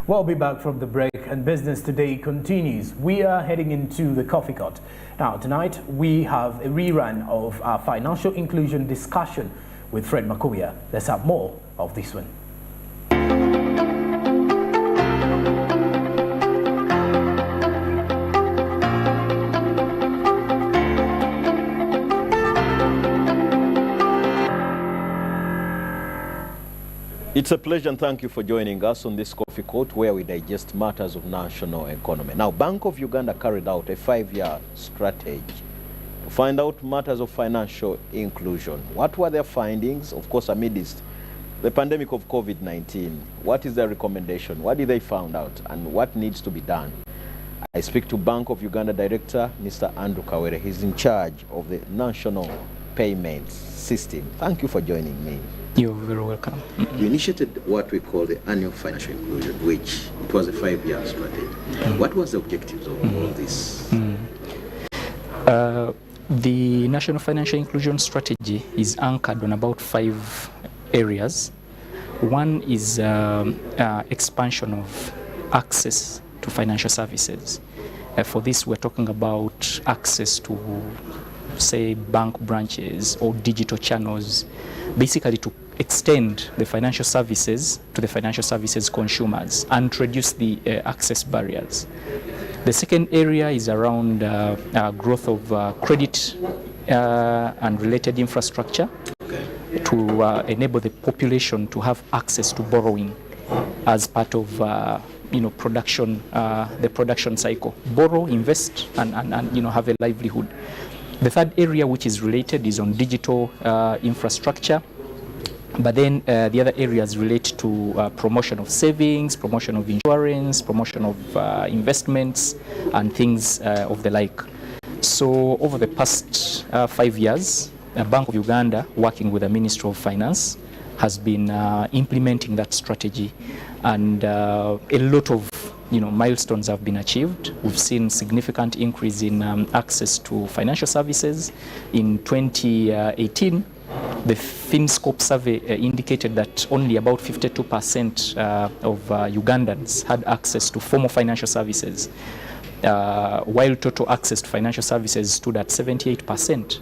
We'll be back from the break, and Business Today continues. We are heading into the coffee cut. Now, tonight we have a rerun of our financial inclusion discussion with Fred Makuya. Let's have more of this one. It's a pleasure and thank you for joining us on this Coffee Court where we digest matters of national economy. Now, Bank of Uganda carried out a 5-year strategy to find out matters of financial inclusion. What were their findings? Of course, amidst the pandemic of COVID-19, what is their recommendation? What did they find out? And what needs to be done? I speak to Bank of Uganda Director, Mr. Andrew Kawere. He's in charge of the National Payments System. Thank you for joining me. You're very welcome. You initiated what we call the annual financial inclusion, which it was a 5-year strategy. What was the objectives of all this? The National Financial Inclusion Strategy is anchored on about 5 areas. One is expansion of access to financial services. For this, we're talking about access to, say, bank branches or digital channels, basically to extend the financial services to the financial services consumers and reduce the access barriers. The second area is around growth of credit and related infrastructure to enable the population to have access to borrowing as part of production, the production cycle. Borrow, invest, and have a livelihood. The third area which is related is on digital infrastructure, but then the other areas relate to promotion of savings, promotion of insurance, promotion of investments, and things of the like. So over the past 5 years, Bank of Uganda, working with the Ministry of Finance, has been implementing that strategy, and a lot of milestones have been achieved. We've seen significant increase in access to financial services. In 2018, the FinScope survey indicated that only about 52% of Ugandans had access to formal financial services, while total access to financial services stood at 78%.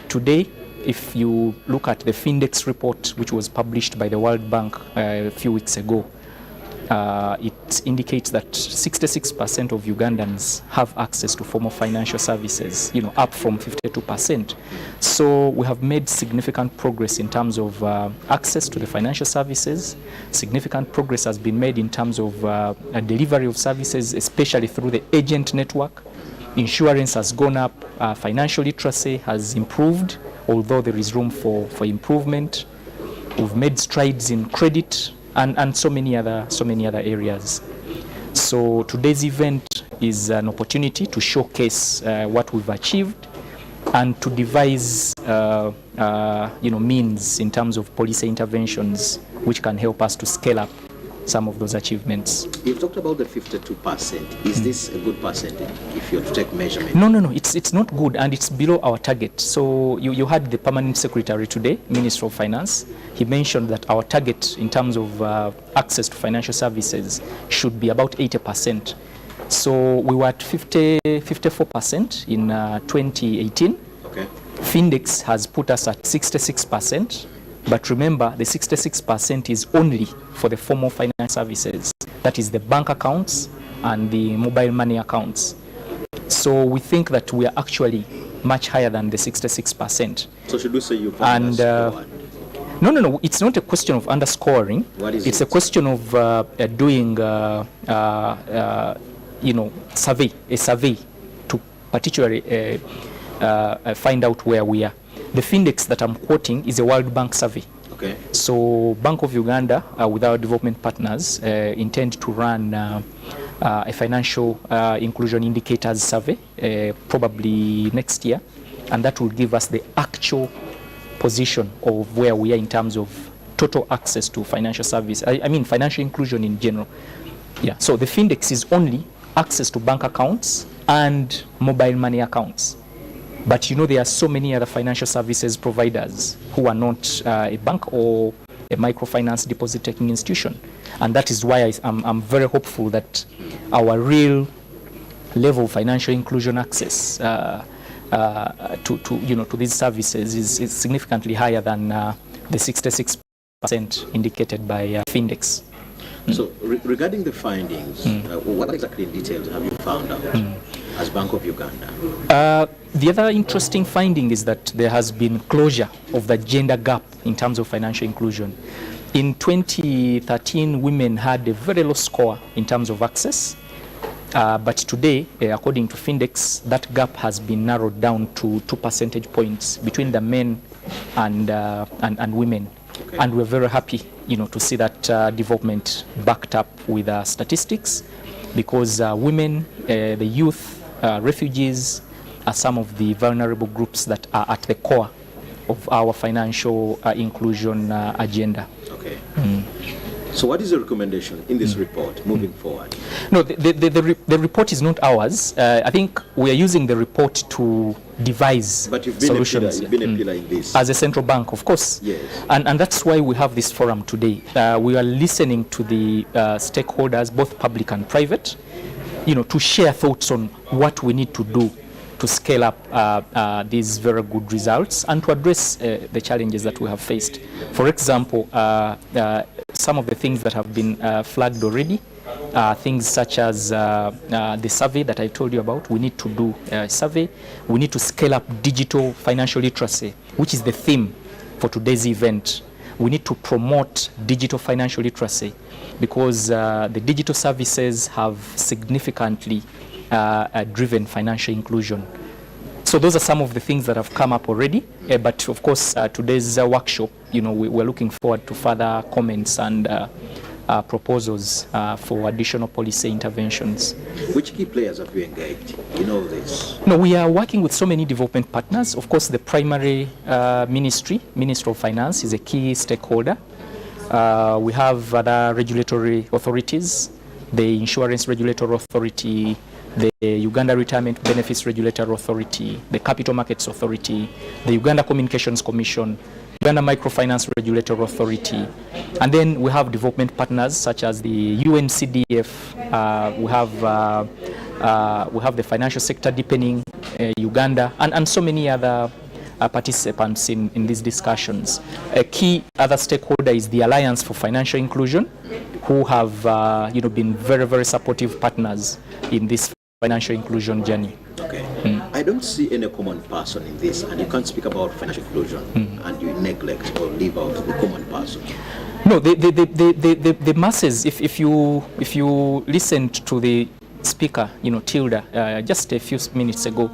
Today, if you look at the Findex report, which was published by the World Bank a few weeks ago, it indicates that 66% of Ugandans have access to formal financial services, up from 52%. So we have made significant progress in terms of access to the financial services. Significant progress has been made in terms of delivery of services, especially through the agent network. Insurance has gone up, financial literacy has improved, although there is room for improvement. We've made strides in credit and so many other areas. So today's event is an opportunity to showcase what we've achieved and to devise means in terms of policy interventions which can help us to scale up some of those achievements. You've talked about the 52%. Is this a good percentage if you're to take measurement? No. It's not good, and it's below our target. So you had the Permanent Secretary today, Minister of Finance. He mentioned that our target in terms of access to financial services should be about 80%. So we were at 54% in 2018. Okay. Findex has put us at 66%. But remember, the 66% is only for the formal financial services. That is the bank accounts and the mobile money accounts. So we think that we are actually much higher than the 66%. So should we say you've underscored? No. It's not a question of underscoring. What is it's it? A question of doing a survey to particularly find out where we are. The Findex that I'm quoting is a World Bank survey. Okay. So Bank of Uganda, with our development partners, intend to run a financial inclusion indicators survey probably next year, and that will give us the actual position of where we are in terms of total access to financial service. I mean financial inclusion in general. Yeah. So the Findex is only access to bank accounts and mobile money accounts. But there are so many other financial services providers who are not a bank or a microfinance deposit taking institution. And that is why I'm very hopeful that our real level of financial inclusion access to these services is significantly higher than the 66% indicated by Findex. So regarding the findings, what exactly in details have you found out as Bank of Uganda? The other interesting finding is that there has been closure of the gender gap in terms of financial inclusion. In 2013, women had a very low score in terms of access. But today, according to Findex, that gap has been narrowed down to 2 percentage points between the men and women. Okay. And we're very happy, to see that development backed up with statistics, because women, the youth, refugees are some of the vulnerable groups that are at the core of our financial inclusion agenda. Okay. So what is the recommendation in this report moving forward? No, the report is not ours. I think we are using the report to devise but you've been solutions. You've been a pillar in this. As a central bank, of course. Yes. And that's why we have this forum today. We are listening to the stakeholders, both public and private, to share thoughts on what we need to do to scale up these very good results and to address the challenges that we have faced. For example, some of the things that have been flagged already, things such as the survey that I told you about. We need to do a survey. We need to scale up digital financial literacy, which is the theme for today's event. We need to promote digital financial literacy because the digital services have significantly driven financial inclusion. So those are some of the things that have come up already. But of course, today's workshop, we're looking forward to further comments and proposals for additional policy interventions. Which key players have you engaged? This? No, we are working with so many development partners. Of course, the primary Ministry of Finance is a key stakeholder. We have other regulatory authorities, the Insurance Regulatory Authority, the Uganda Retirement Benefits Regulatory Authority, the Capital Markets Authority, the Uganda Communications Commission, Uganda Microfinance Regulatory Authority, and then we have development partners such as the UNCDF. We have the Financial Sector Deepening Uganda, and so many other participants in these discussions. A key other stakeholder is the Alliance for Financial Inclusion, who have been very, very supportive partners in this financial inclusion journey. Okay. I don't see any common person in this, and you can't speak about financial inclusion and you neglect or leave out the common person. No, the masses. If you listened to the speaker, Tilda, just a few minutes ago,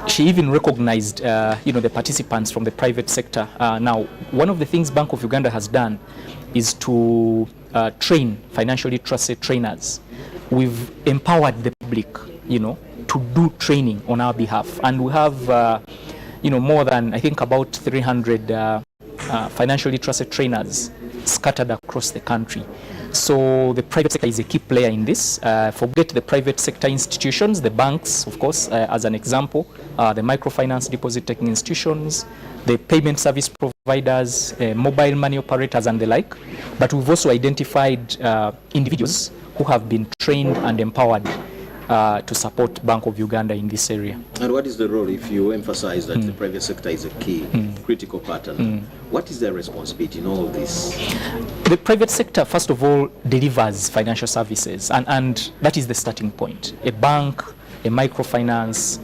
she even recognized, the participants from the private sector. Now, one of the things Bank of Uganda has done is to train financial literacy trainers. We've empowered the public, to do training on our behalf. And we have, more than, I think, about 300 financial literacy trainers scattered across the country. So the private sector is a key player in this. Forget the private sector institutions, the banks, of course, as an example, the microfinance deposit-taking institutions, the payment service providers, mobile money operators, and the like. But we've also identified individuals who have been trained and empowered to support Bank of Uganda in this area. And what is the role, if you emphasize that the private sector is a key critical partner, what is their responsibility in all of this? The private sector, first of all, delivers financial services, and that is the starting point. A bank, a microfinance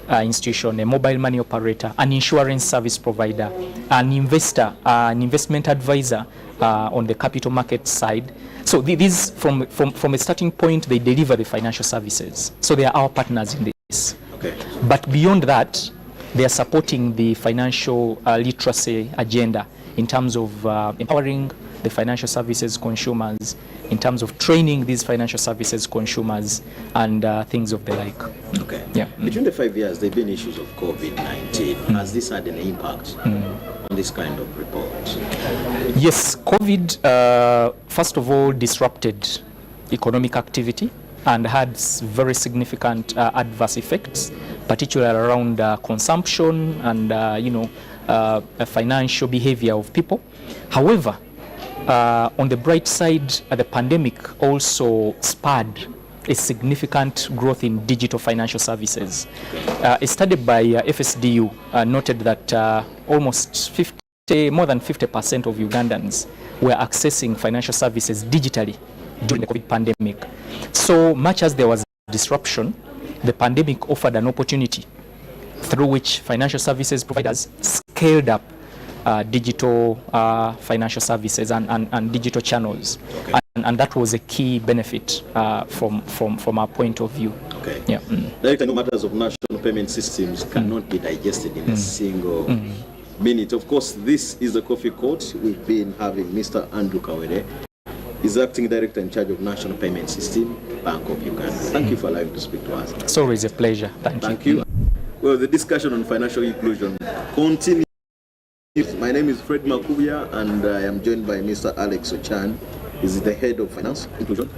institution, a mobile money operator, an insurance service provider, an investor, an investment advisor on the capital market side. So these, from a starting point, they deliver the financial services. So they are our partners in this. Okay. But beyond that, they are supporting the financial literacy agenda in terms of empowering the financial services consumers, in terms of training these financial services consumers, and things of the like. Okay. Yeah. Between the 5 years, there have been issues of COVID-19. Has this had an impact on this kind of report? Yes, COVID, first of all, disrupted economic activity and had very significant adverse effects, particularly around consumption and financial behavior of people. However, On the bright side, the pandemic also spurred a significant growth in digital financial services. A study by FSDU noted that more than 50% of Ugandans were accessing financial services digitally during the COVID pandemic. So much as there was disruption, the pandemic offered an opportunity through which financial services providers scaled up digital financial services and digital channels. Okay. And that was a key benefit from our point of view. Okay. Yeah. Director, no matters of national payment systems cannot be digested in a single minute. Of course, this is the Coffee Court. We've been having Mr. Andrew Kawere. He's acting director in charge of National Payment System, Bank of Uganda. Thank you for allowing me to speak to us. It's always a pleasure. Thank you. Well, the discussion on financial inclusion continues. My name is Fred Makubia, and I am joined by Mr. Alex Ochan. He's the head of finance inclusion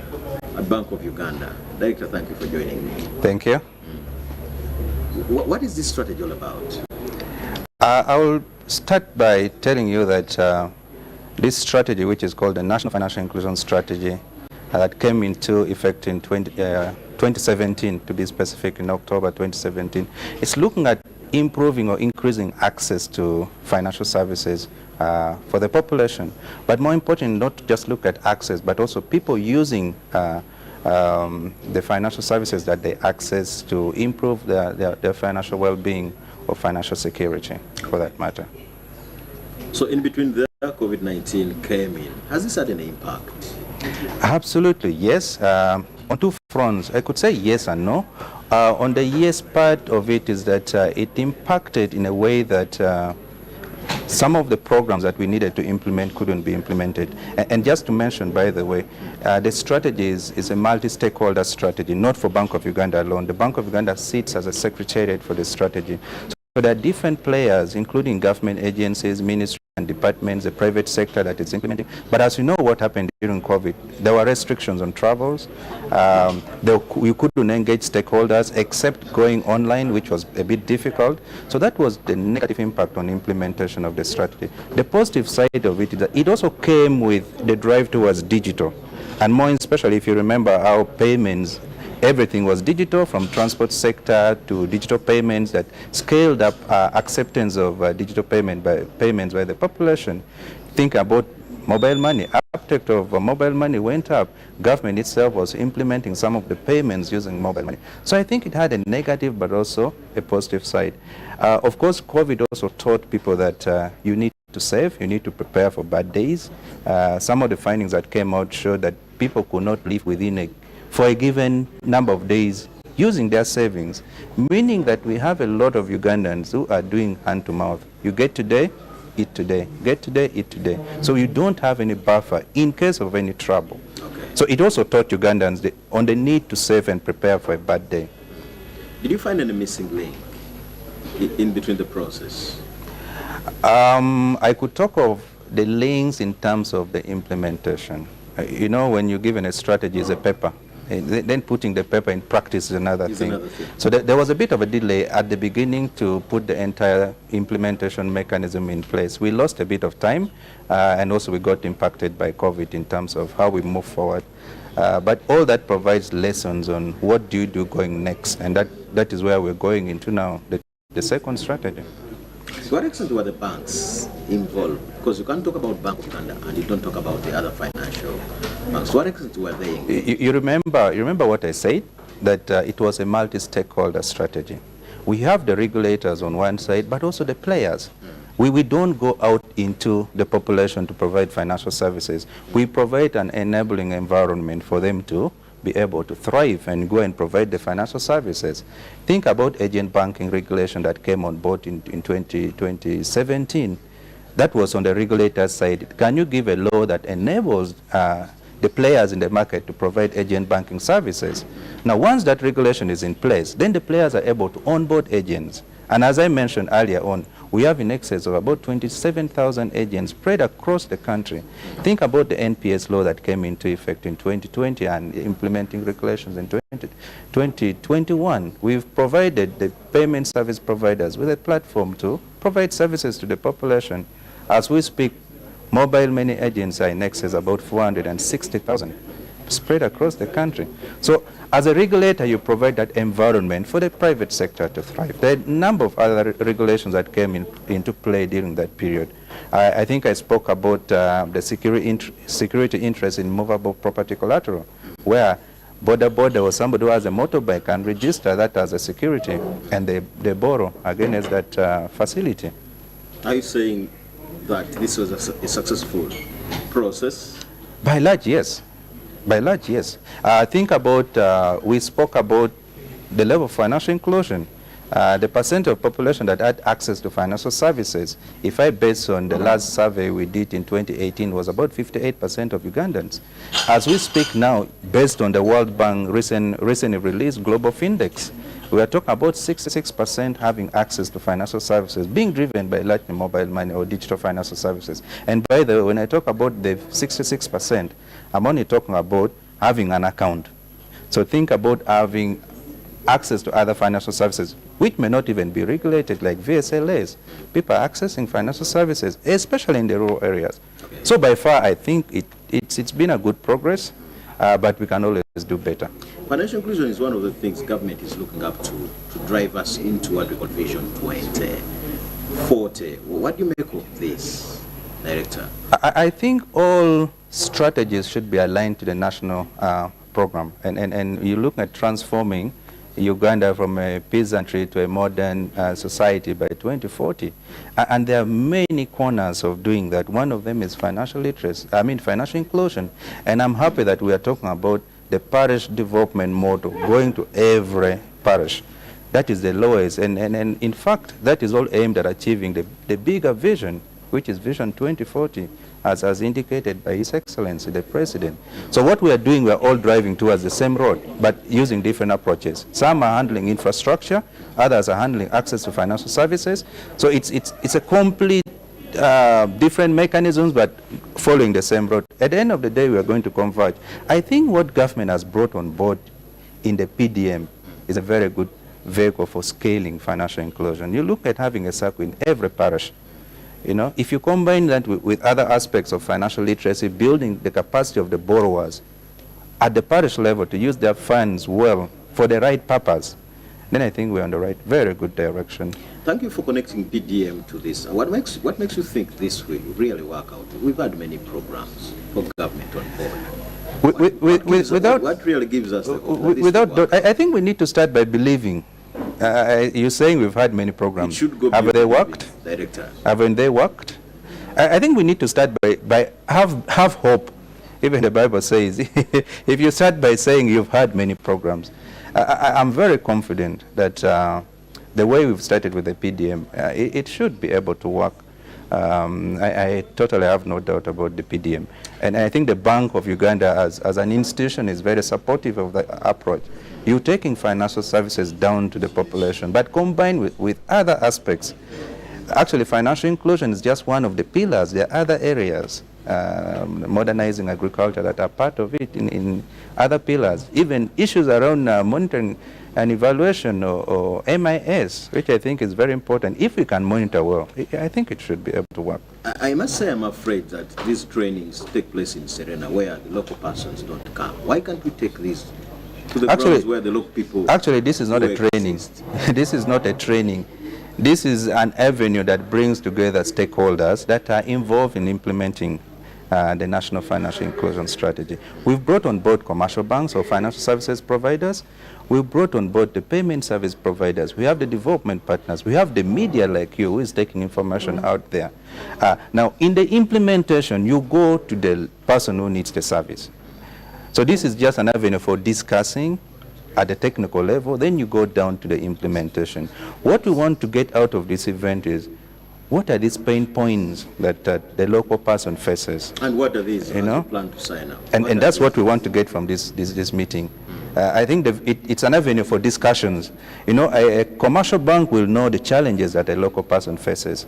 at Bank of Uganda. Director, thank you for joining me. Thank you. What is this strategy all about? I will start by telling you that this strategy, which is called the National Financial Inclusion Strategy, that came into effect in 2017, to be specific, in October 2017, is looking at improving or increasing access to financial services for the population. But more important, not to just look at access, but also people using the financial services that they access to improve their financial well-being or financial security, for that matter. So in between there, COVID-19 came in. Has this had an impact? Absolutely, yes. On two fronts, I could say yes and no. On the yes part of it is that it impacted in a way that some of the programs that we needed to implement couldn't be implemented. And just to mention, by the way, the strategy is a multi-stakeholder strategy, not for Bank of Uganda alone. The Bank of Uganda sits as a secretariat for the strategy. So there are different players, including government agencies, ministries and departments, the private sector that is implementing. But as you know what happened during COVID, there were restrictions on travels. You couldn't engage stakeholders except going online, which was a bit difficult. So that was the negative impact on implementation of the strategy. The positive side of it is that it also came with the drive towards digital. And more especially if you remember how payments, everything was digital, from transport sector to digital payments, that scaled up acceptance of digital payments by the population. Think about mobile money. Uptake of mobile money went up. Government itself was implementing some of the payments using mobile money. So I think it had a negative but also a positive side. Of course, COVID also taught people that you need to save, you need to prepare for bad days. Some of the findings that came out showed that people could not live for a given number of days using their savings, meaning that we have a lot of Ugandans who are doing hand to mouth. You get today, eat today. Get today, eat today. So you don't have any buffer in case of any trouble. Okay. So it also taught Ugandans on the need to save and prepare for a bad day. Did you find any missing link in between the process? I could talk of the links in terms of the implementation. You know, when you're given a strategy, it's a paper. Then putting the paper in practice is another thing. So there was a bit of a delay at the beginning to put the entire implementation mechanism in place. We lost a bit of time, and also we got impacted by COVID in terms of how we move forward. But all that provides lessons on what do you do going next, and that is where we're going into now, the second strategy. To what extent were the banks involved? Because you can't talk about Bank of Uganda and you don't talk about the other financial banks. To what extent were they involved? You remember what I said? That it was a multi-stakeholder strategy. We have the regulators on one side, but also the players. We don't go out into the population to provide financial services. We provide an enabling environment for them to be able to thrive and go and provide the financial services. Think about agent banking regulation that came on board in 2017. That was on the regulator side. Can you give a law that enables the players in the market to provide agent banking services? Now, once that regulation is in place, then the players are able to onboard agents. And as I mentioned earlier on, we have in excess of about 27,000 agents spread across the country. Think about the NPS law that came into effect in 2020 and implementing regulations in 2021. We've provided the payment service providers with a platform to provide services to the population. As we speak, Mobile money agents are in excess of about 460,000 spread across the country. So as a regulator, you provide that environment for the private sector to thrive. There are a number of other regulations that came into play during that period. I think I spoke about the security interest in movable property collateral, where border or somebody who has a motorbike can register that as a security, and they borrow against that facility. Are you saying that this was a successful process? By large, yes. By large, yes. Think about, we spoke about the level of financial inclusion. The percent of population that had access to financial services, if I base on the last survey we did in 2018, was about 58% of Ugandans. As we speak now, based on the World Bank recently released Global Findex, we are talking about 66% having access to financial services, being driven by largely mobile money or digital financial services. And by the way, when I talk about the 66%, I'm only talking about having an account. So think about having access to other financial services, which may not even be regulated, like VSLAs. People are accessing financial services, especially in the rural areas. Okay. So by far, I think it's been a good progress, but we can always do better. Financial inclusion is one of the things government is looking up to drive us into Agriculture Vision 2040. What do you make of this, Director? I think all strategies should be aligned to the national program. And you look at transforming Uganda from a peasantry to a modern society by 2040. And there are many corners of doing that. One of them is financial literacy, financial inclusion. And I'm happy that we are talking about the parish development model, going to every parish. That is the lowest. And in fact, that is all aimed at achieving the bigger vision, which is Vision 2040, as indicated by His Excellency, the President. So what we are doing, we are all driving towards the same road, but using different approaches. Some are handling infrastructure, others are handling access to financial services. So it's a complete different mechanisms, but following the same road. At the end of the day, we are going to converge. I think what government has brought on board in the PDM is a very good vehicle for scaling financial inclusion. You look at having a circle in every parish. You know, if you combine that with other aspects of financial literacy, building the capacity of the borrowers at the parish level to use their funds well for the right purpose, then I think we're on the right, very good direction. Thank you for connecting PDM to this. What makes you think this will really work out? We've had many programs for government on board. What really gives us the hope? I think we need to start by believing. You're saying we've had many programs. Have they worked? Director. Haven't they worked? I think we need to start by have hope. Even the Bible says, if you start by saying you've had many programs, I'm very confident that the way we've started with the PDM, it should be able to work. I totally have no doubt about the PDM. And I think the Bank of Uganda as an institution is very supportive of the approach. You're taking financial services down to the population, but combined with other aspects. Actually, financial inclusion is just one of the pillars. There are other areas, modernizing agriculture, that are part of it in other pillars. Even issues around monitoring and evaluation or MIS, which I think is very important. If we can monitor well, I think it should be able to work. I must say I'm afraid that these trainings take place in Serena where the local persons don't come. Why can't we take these to the grounds where the local people... Actually, this is not a training. This is not a training. This is an avenue that brings together stakeholders that are involved in implementing the National Financial Inclusion Strategy. We've brought on board commercial banks or financial services providers. We've brought on board the payment service providers. We have the development partners. We have the media like you who is taking information out there. Now, in the implementation, you go to the person who needs the service. So this is just an avenue for discussing at the technical level, then you go down to the implementation. What we want to get out of this event is, what are these pain points that the local person faces? And what are these you plan to sign up? And that's what we want to get from this meeting. I think it's an avenue for discussions. You know, a commercial bank will know the challenges that a local person faces.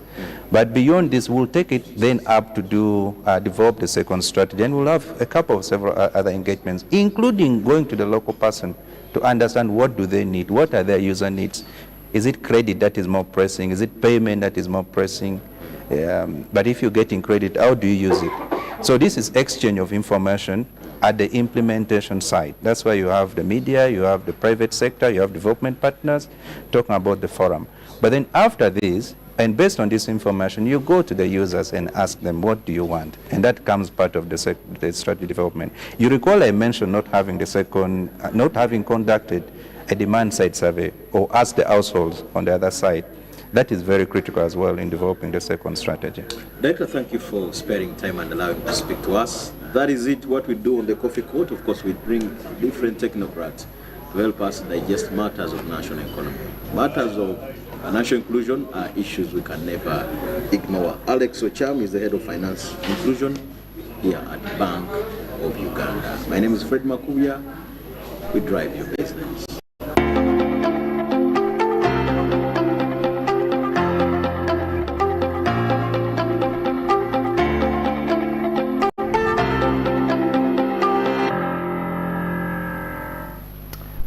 But beyond this, we'll take it then up to develop the second strategy. And we'll have a couple of several other engagements, including going to the local person to understand what do they need, what are their user needs. Is it credit that is more pressing? Is it payment that is more pressing? But if you're getting credit, how do you use it? So this is exchange of information at the implementation side. That's why you have the media, you have the private sector, you have development partners talking about the forum. But then after this, and based on this information, you go to the users and ask them, what do you want? And that comes part of the strategy development. You recall I mentioned not having conducted a demand side survey or ask the households on the other side. That is very critical as well in developing the second strategy. Director, thank you for sparing time and allowing to speak to us. That is it, what we do on the Coffee Court. Of course, we bring different technocrats to help us digest matters of national economy. Matters of financial inclusion are issues we can never ignore. Alex Ocham is the head of finance inclusion here at Bank of Uganda. My name is Fred Makuya. We drive your business.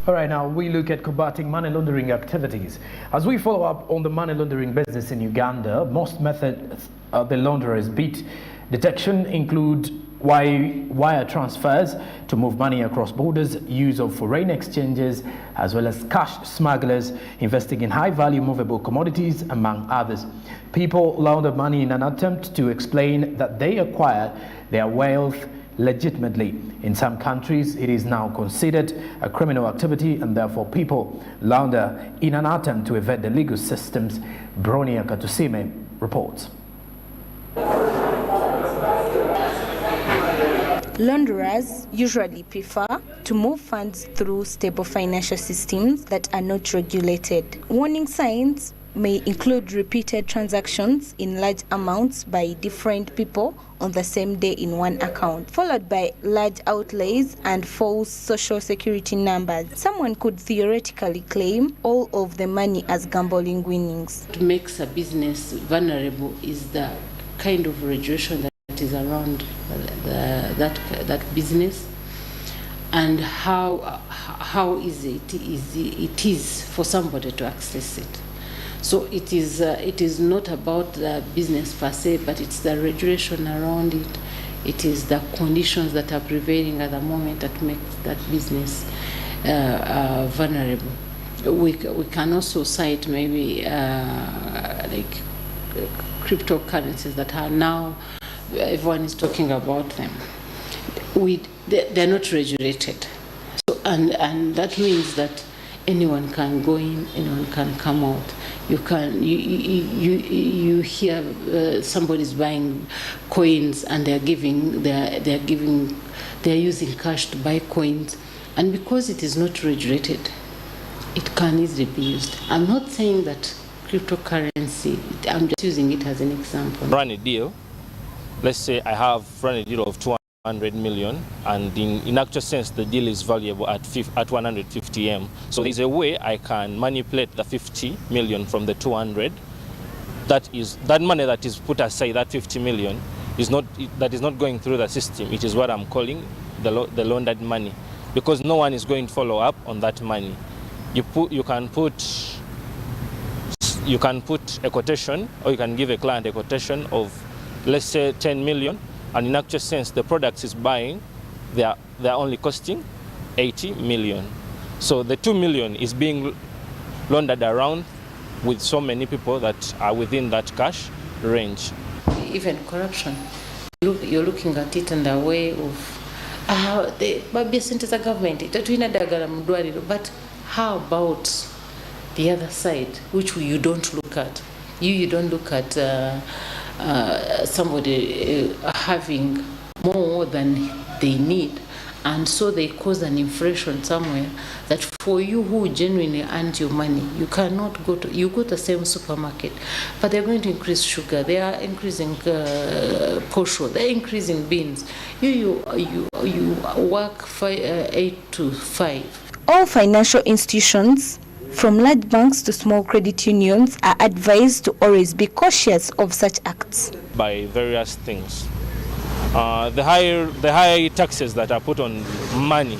All right, now we look at combating money laundering activities. As we follow up on the money laundering business in Uganda, most methods the launderers beat detection include wire transfers to move money across borders, use of foreign exchanges, as well as cash smugglers investing in high-value movable commodities, among others. People launder money in an attempt to explain that they acquired their wealth legitimately. In some countries, it is now considered a criminal activity, and therefore people launder in an attempt to evade the legal systems. Bronia Katusime reports. Launderers usually prefer to move funds through stable financial systems that are not regulated. Warning signs may include repeated transactions in large amounts by different people on the same day in one account, followed by large outlays and false social security numbers. Someone could theoretically claim all of the money as gambling winnings. What makes a business vulnerable is the kind of regulation that is around that business, and how easy it is for somebody to access it. So it is not about the business per se, but it's the regulation around it. It is the conditions that are prevailing at the moment that make that business vulnerable. We can also cite maybe like cryptocurrencies that are now, everyone is talking about them. They're not regulated. So, and that means that anyone can go in, anyone can come out. You hear somebody's buying coins and they're using cash to buy coins, and because it is not regulated, it can easily be used. I'm not saying that cryptocurrency, I'm just using it as an example. Run a deal. Let's say I have run a deal of 200 million, and in actual sense the deal is valuable at 150 M. So there's a way I can manipulate the 50 million from the 200. That money that is put aside, that 50 million, is not going through the system. It is what I'm calling the laundered money, because no one is going to follow up on that money. You can put a quotation, or you can give a client a quotation of, let's say, 10 million, and in actual sense the products is buying, they're only costing 80 million. So the 2 million is being laundered around with so many people that are within that cash range. Even corruption, you're looking at it in the way of the government, but how about the other side, which you don't look at? You don't look at somebody having more than they need, and so they cause an inflation somewhere that for you who genuinely earned your money, you cannot go to the same supermarket, but they're going to increase sugar, they are increasing posho, they're increasing beans. You work 8 to 5. All financial institutions, from large banks to small credit unions, are advised to always be cautious of such acts. By various things. The high taxes that are put on money,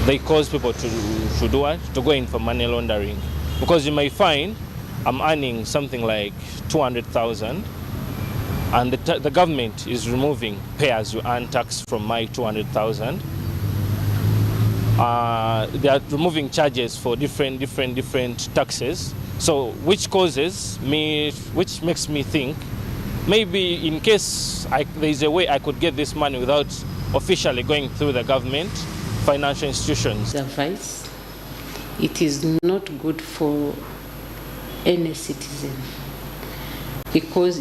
they cause people to do what? To go in for money laundering. Because you may find I'm earning something like 200,000, and the government is removing pay-as-you-earn tax from my 200,000. They are removing charges for different taxes. So which makes me think maybe in case there is a way I could get this money without officially going through the government financial institutions. Advice, it is not good for any citizen because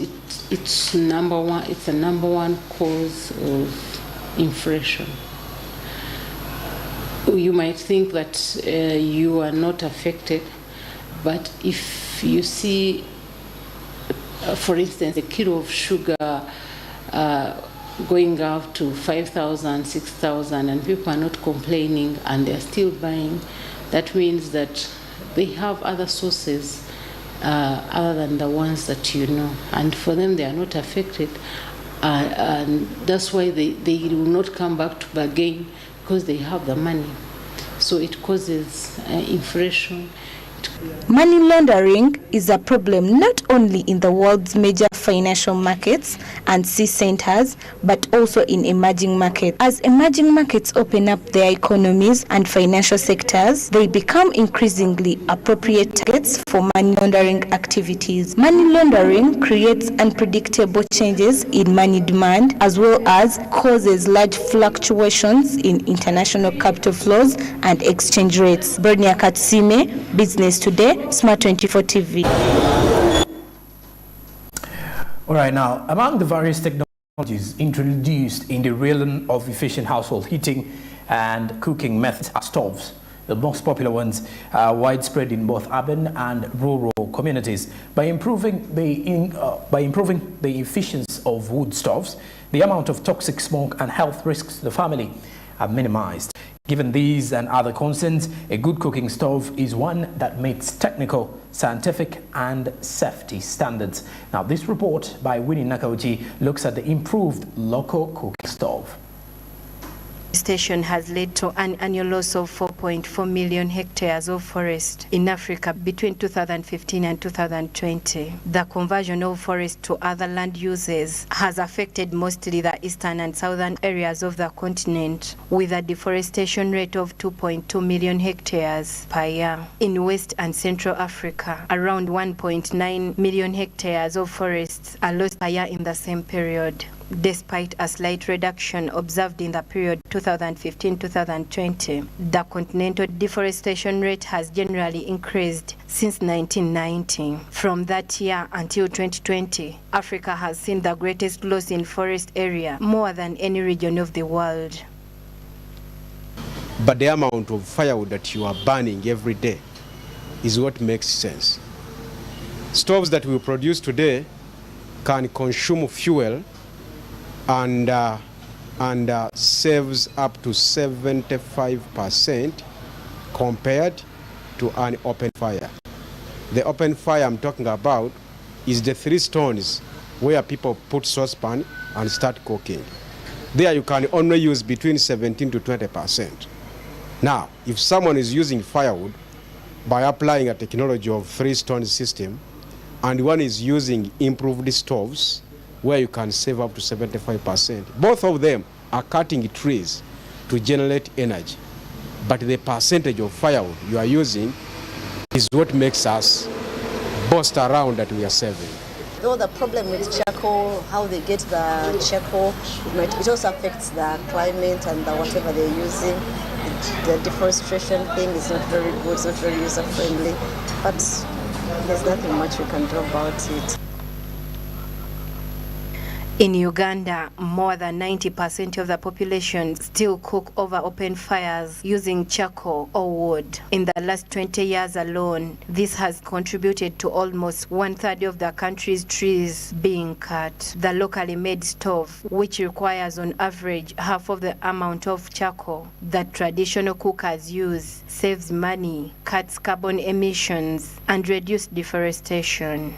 it's a number one cause of inflation. You might think that you are not affected, but if you see, for instance, a kilo of sugar going up to 5,000, 6,000, and people are not complaining and they're still buying, that means that they have other sources other than the ones that you know. And for them, they are not affected. And that's why they will not come back to bargain because they have the money. So it causes inflation. Money laundering is a problem not only in the world's major financial markets and sea centers, but also in emerging markets. As emerging markets open up their economies and financial sectors, they become increasingly appropriate targets for money laundering activities. Money laundering creates unpredictable changes in money demand, as well as causes large fluctuations in international capital flows and exchange rates. Bernia Katsime, Business Today, Smart 24 TV. All right, now, among the various technologies introduced in the realm of efficient household heating and cooking methods are stoves. The most popular ones are widespread in both urban and rural communities. By improving the efficiency of wood stoves, the amount of toxic smoke and health risks to the family are minimized. Given these and other concerns, a good cooking stove is one that meets technical, scientific and safety standards. Now, this report by Winnie Nakauchi looks at the improved local cooking stove. Station has led to an annual loss of 4.4 million hectares of forest in Africa between 2015 and 2020. The conversion of forest to other land uses has affected mostly the eastern and southern areas of the continent, with a deforestation rate of 2.2 million hectares per year. In West and Central Africa, around 1.9 million hectares of forests are lost per year in the same period, despite a slight reduction observed in the period 2015-2020. The continental deforestation rate has generally increased since 1990. From that year until 2020, Africa has seen the greatest loss in forest area, more than any region of the world. But the amount of firewood that you are burning every day is what makes sense. Stoves that we produce today can consume fuel and saves up to 75% compared to an open fire. The open fire I'm talking about is the 3 stones where people put saucepan and start cooking. There you can only use between 17 to 20%. Now, if someone is using firewood by applying a technology of 3 stone system, and one is using improved stoves, where you can save up to 75%. Both of them are cutting trees to generate energy. But the percentage of firewood you are using is what makes us boast around that we are saving. Though the problem with charcoal, how they get the charcoal, it also affects the climate and whatever they're using. The deforestation thing is not very good, it's not very user-friendly. But there's nothing much we can do about it. In Uganda, more than 90% of the population still cook over open fires using charcoal or wood. In the last 20 years alone, this has contributed to almost 1/3 of the country's trees being cut. The locally made stove, which requires on average half of the amount of charcoal that traditional cookers use, saves money, cuts carbon emissions, and reduces deforestation.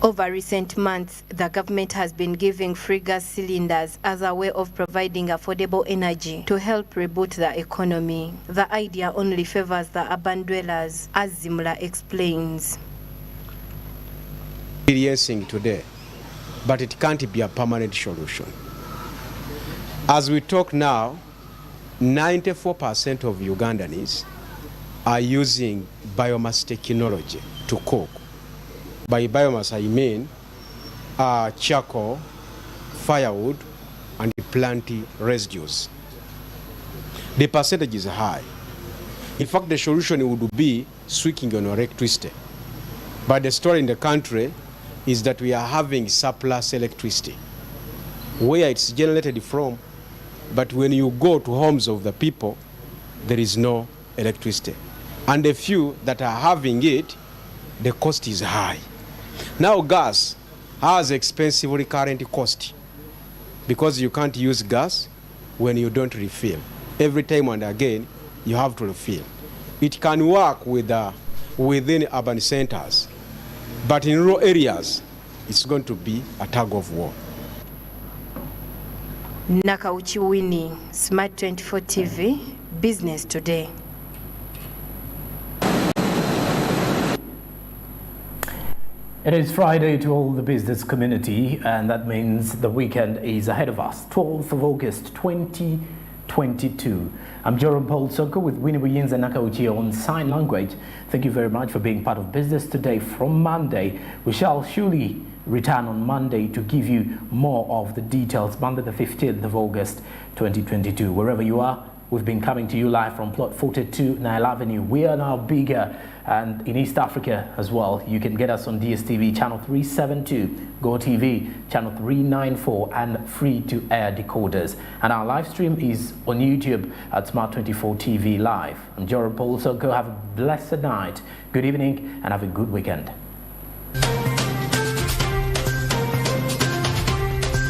Over recent months, the government has been giving free gas cylinders as a way of providing affordable energy to help reboot the economy. The idea only favors the urban dwellers, as Zimla explains. Experiencing today, but it can't be a permanent solution. As we talk now, 94% of Ugandans are using biomass technology to cook. By biomass, I mean charcoal, firewood, and plant residues. The percentage is high. In fact, the solution would be switching on electricity. But the story in the country is that we are having surplus electricity, where it's generated from, but when you go to homes of the people, there is no electricity. And the few that are having it, the cost is high. Now gas has expensive recurrent cost because you can't use gas when you don't refill. Every time and again, you have to refill. It can work within urban centers, but in rural areas, it's going to be a tug of war. Nakauchi Winnie, Smart 24 TV, Business Today. It is Friday to all the business community, and that means the weekend is ahead of us. 12th of August 2022. I'm Jerome Paul Soko with Winnie Williams and Nakauchi on sign language. Thank you very much for being part of Business Today from Monday. We shall surely return on Monday to give you more of the details. Monday the 15th of August 2022. Wherever you are, we've been coming to you live from plot 42 Nile Avenue. We are now bigger and in East Africa as well. You can get us on DSTV channel 372, GoTV channel 394, and free-to-air decoders. And our live stream is on YouTube at Smart 24 TV Live. I'm Jerome Paul Soko. Have a blessed night, good evening, and have a good weekend.